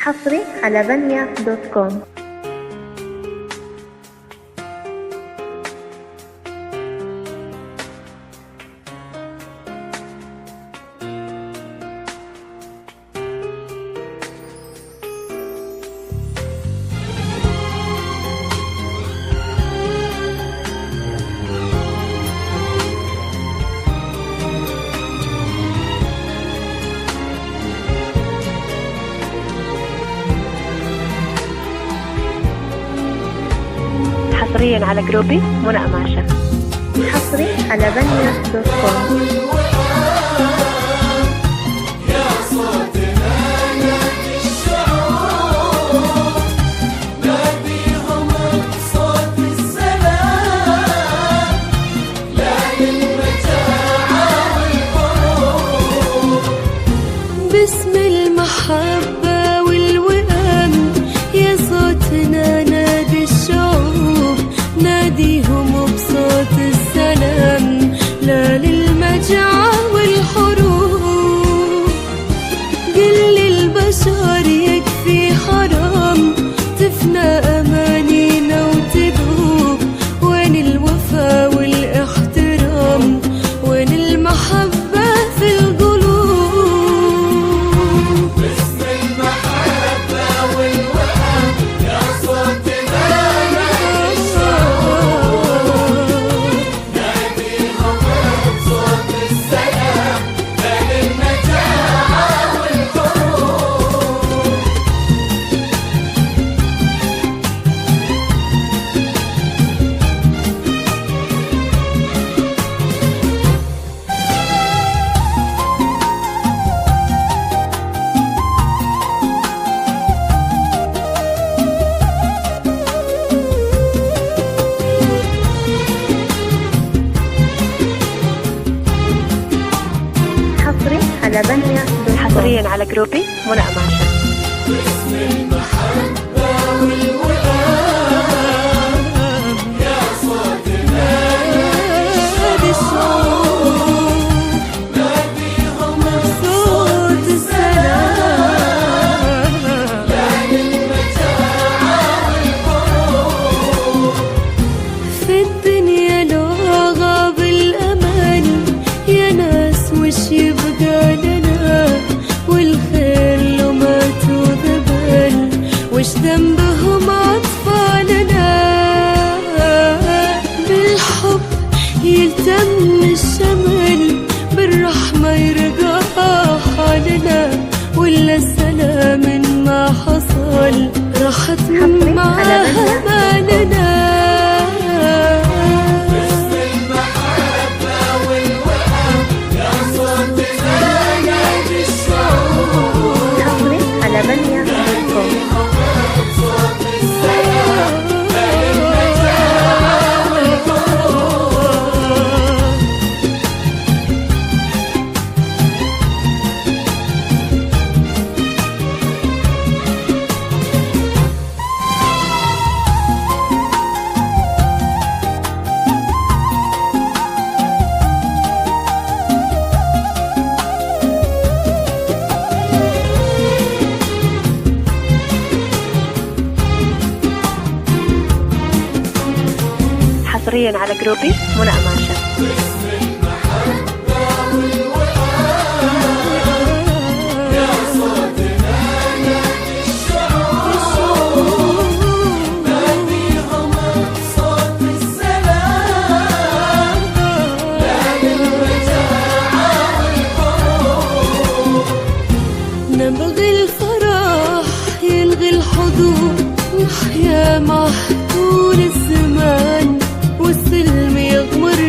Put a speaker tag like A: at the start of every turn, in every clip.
A: حصري على بنية دوت كوم.
B: حصريا على جروبي منى أماشة.
A: حصري على بنية دوت كوم.
C: باسم المحبة والوئام يا صوتنا نادي الشعوب، ناديهم بصوت السلام لا للمجاعة والحروب. قل للبشر يكفي حرام تفنى أمانينا وتذوب، وين الوفا والاحترام، وين المحبة في القلوب.
A: على بنية دوت كوم.
B: حصريا على جروبي منى أماشة.
C: باسم المحبة والوئام يا صوتنا نادي الشعوب، ناديهم بصوت السلام لا للمجاعة والحروب. في الدنيا لو غاب الأمان يا ناس وش يبقى لنا، والخير لو ماتوا ذبل وش ذنبهم أطفالنا. بالحب يلتم الشمل، بالرحمة يرقى حالنا، ولا السلام ما حصل راحت معها بالنا.
A: على بنية دوت كوم.
B: حصريا على جروبي منى أماشة.
C: نبغي الفرح يلغي الحدود، نحيا مع طول الزمان، والسلم يغمر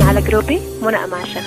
B: على جروبي منى أماشة.